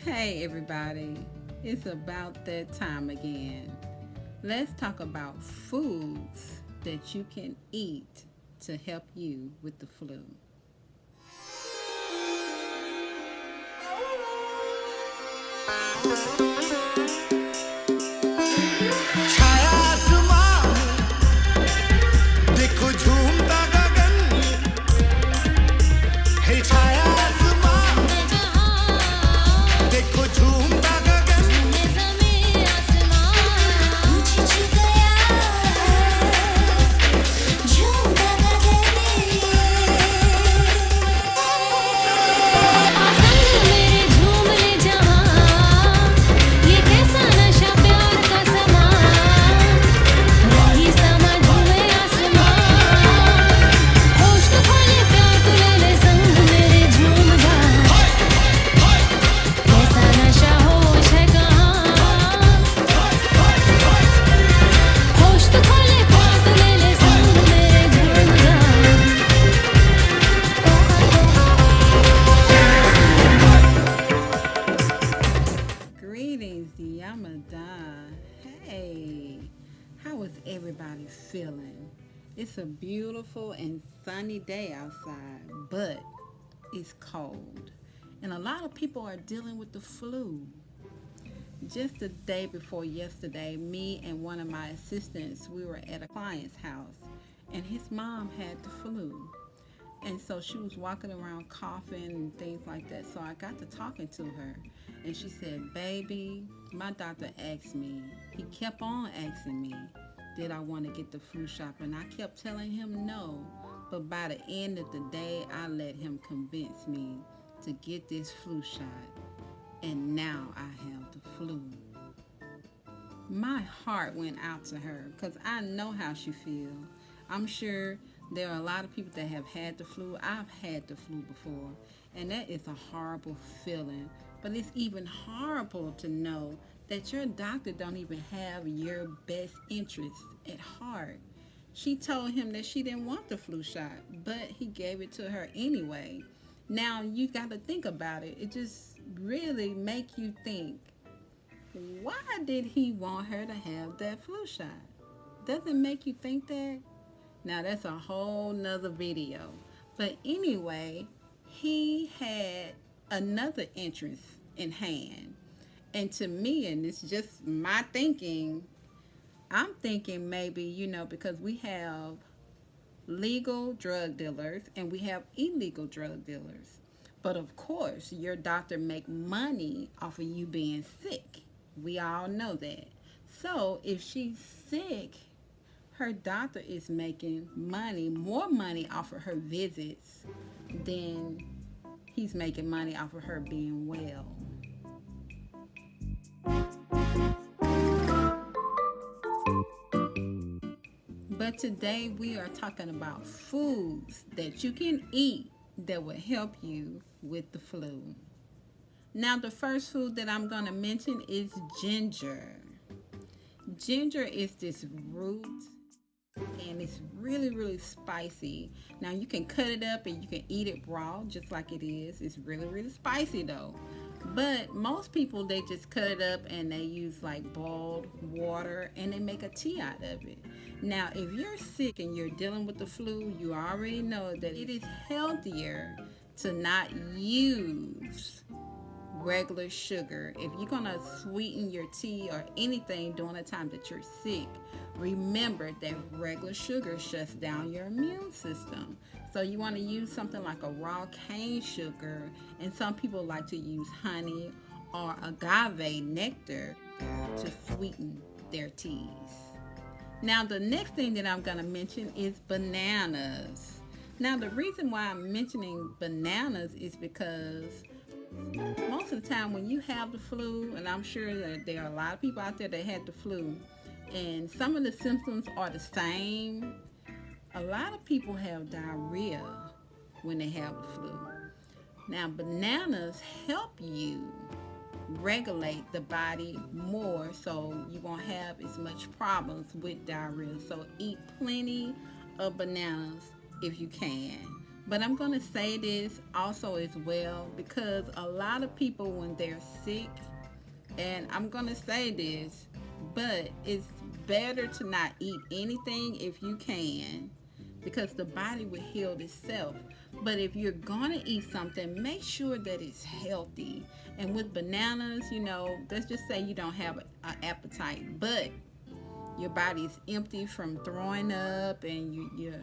Hey everybody, it's about that time again. Let's talk about foods that you can eat to help you with the flu. छाया आसमां देखो झूमता गगन है छाया आसमां देखो झूमता गगन ज़मीं आसमां कुछ छू गया झूमता गगन संग मेरे झूम ले जहां ये कैसा नशा प्यार का समा रही समा झूमे आसमां होश तो खोले प्यार तू ले ले संग मेरे झूम जा कैसा नशा होश है कहाँ होश तो खोले प्यार तू ले ले संग मेरे झूम जा Greetings, Yamada. Hey, how is everybody feeling? It's a beautiful and sunny day outside, but it's cold. And a lot of people are dealing with the flu. Just the day before yesterday, me and one of my assistants, we were at a client's house, and his mom had the flu. And so she was walking around coughing and things like that. So I got to talking to her, and she said, "Baby, my doctor asked me, he kept on asking me, did I want to get the flu shot?" And I kept telling him no. But by the end of the day, I let him convince me to get this flu shot. And now I have the flu. My heart went out to her because I know how she feels. I'm sure there are a lot of people that have had the flu. I've had the flu before, and that is a horrible feeling. But it's even horrible to know that your doctor don't even have your best interests at heart. She told him that she didn't want the flu shot, but he gave it to her anyway. Now you got to think about it. It just really make you think, why did he want her to have that flu shot? Does it make you think that? Now that's a whole nother video. But anyway, he had another interest in hand. And to me, and it's just my thinking, I'm thinking maybe, because we have legal drug dealers and we have illegal drug dealers. But of course, your doctor make money off of you being sick. We all know that. So if she's sick, her doctor is making money, more money off of her visits than he's making money off of her being well. But today we are talking about foods that you can eat that will help you with the flu. Now, the first food that I'm going to mention is ginger. Ginger is this root, and it's really, really spicy. Now, you can cut it up and you can eat it raw just like it is. It's really, really spicy though. But most people, they just cut it up and they use like boiled water and they make a tea out of it. Now, if you're sick and you're dealing with the flu, you already know that it is healthier to not use regular sugar. If you're gonna sweeten your tea or anything during the time that you're sick, remember that regular sugar shuts down your immune system. So you want to use something like a raw cane sugar, and some people like to use honey or agave nectar to sweeten their teas. Now, the next thing that I'm going to mention is bananas. Now, the reason why I'm mentioning bananas is because most of the time when you have the flu, and I'm sure that there are a lot of people out there that had the flu, and some of the symptoms are the same. A lot of people have diarrhea when they have the flu. Now, bananas help you regulate the body more so you won't have as much problems with diarrhea. So eat plenty of bananas if you can. But I'm going to say this also as well because a lot of people, when they're sick, and I'm going to say this, but it's better to not eat anything if you can because the body will heal itself. But if you're going to eat something, make sure that it's healthy. And with bananas, let's just say you don't have an appetite, but your body is empty from throwing up and you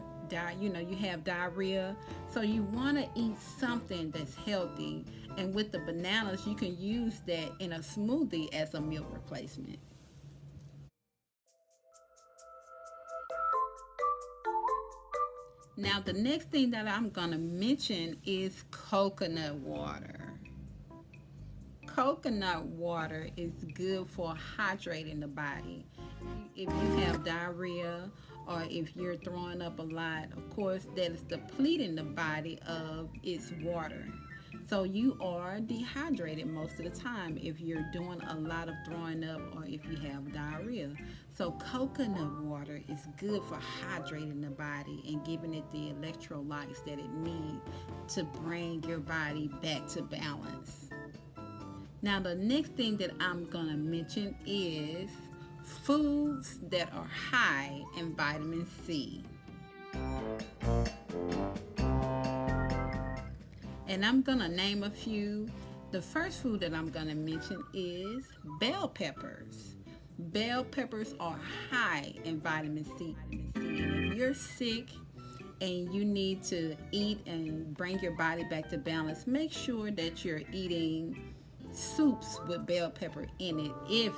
have diarrhea, so you want to eat something that's healthy, and with the bananas you can use that in a smoothie as a meal replacement. Now the next thing that I'm going to mention is coconut water. Coconut water is good for hydrating the body. If you have diarrhea or if you're throwing up a lot, of course, that is depleting the body of its water. So you are dehydrated most of the time if you're doing a lot of throwing up or if you have diarrhea. So coconut water is good for hydrating the body and giving it the electrolytes that it needs to bring your body back to balance. Now the next thing that I'm going to mention is foods that are high in vitamin C. And I'm going to name a few. The first food that I'm going to mention is bell peppers. Bell peppers are high in vitamin C. And if you're sick and you need to eat and bring your body back to balance, make sure that you're eating soups with bell pepper in it if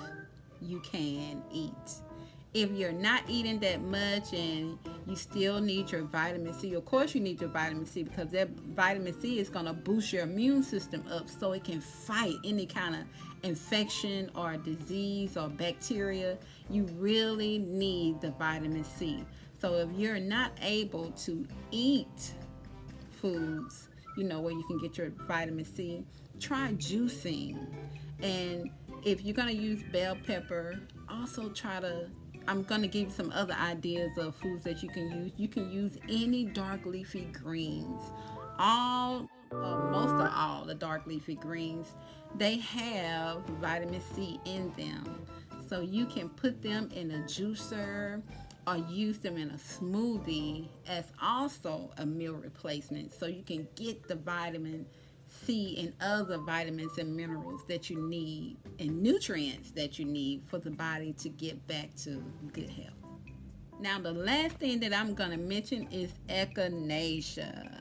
you can eat. If you're not eating that much and you still need your vitamin C, of course you need your vitamin C because that vitamin C is going to boost your immune system up so it can fight any kind of infection or disease or bacteria. You really need the vitamin C. So if you're not able to eat foods, where you can get your vitamin C, try juicing. And if you're going to use bell pepper, also I'm going to give you some other ideas of foods that you can use. You can use any dark leafy greens. Most of all the dark leafy greens, they have vitamin C in them. So you can put them in a juicer or use them in a smoothie as also a meal replacement, so you can get the vitamin C and other vitamins and minerals that you need and nutrients that you need for the body to get back to good health. Now the last thing that I'm going to mention is echinacea.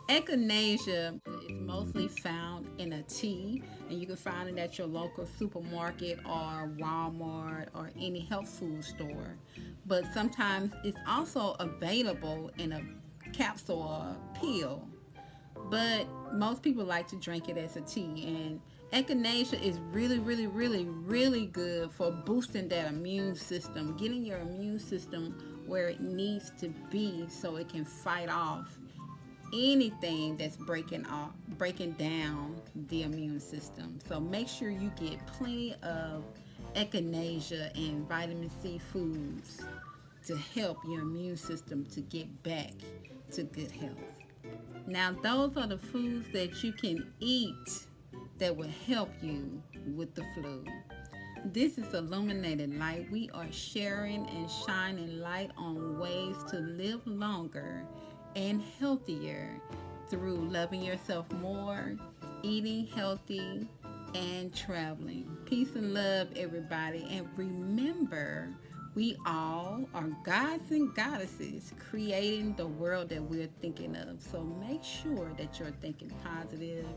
Echinacea is mostly found in a tea, and you can find it at your local supermarket or Walmart or any health food store. But sometimes it's also available in a capsule or pill. But most people like to drink it as a tea, and echinacea is really, really, really, really good for boosting that immune system, getting your immune system where it needs to be so it can fight off anything that's breaking down the immune system. So make sure you get plenty of echinacea and vitamin C foods to help your immune system to get back to good health. Now those are the foods that you can eat that will help you with the flu. This is Illuminated Light. We are sharing and shining light on ways to live longer and healthier through loving yourself more, eating healthy, and traveling. Peace and love, everybody. And remember, we all are gods and goddesses creating the world that we're thinking of. So make sure that you're thinking positive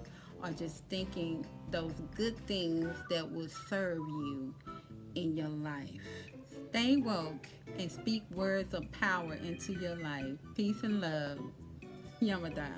or just thinking those good things that will serve you in your life. Stay woke and speak words of power into your life. Peace and love. Yamada.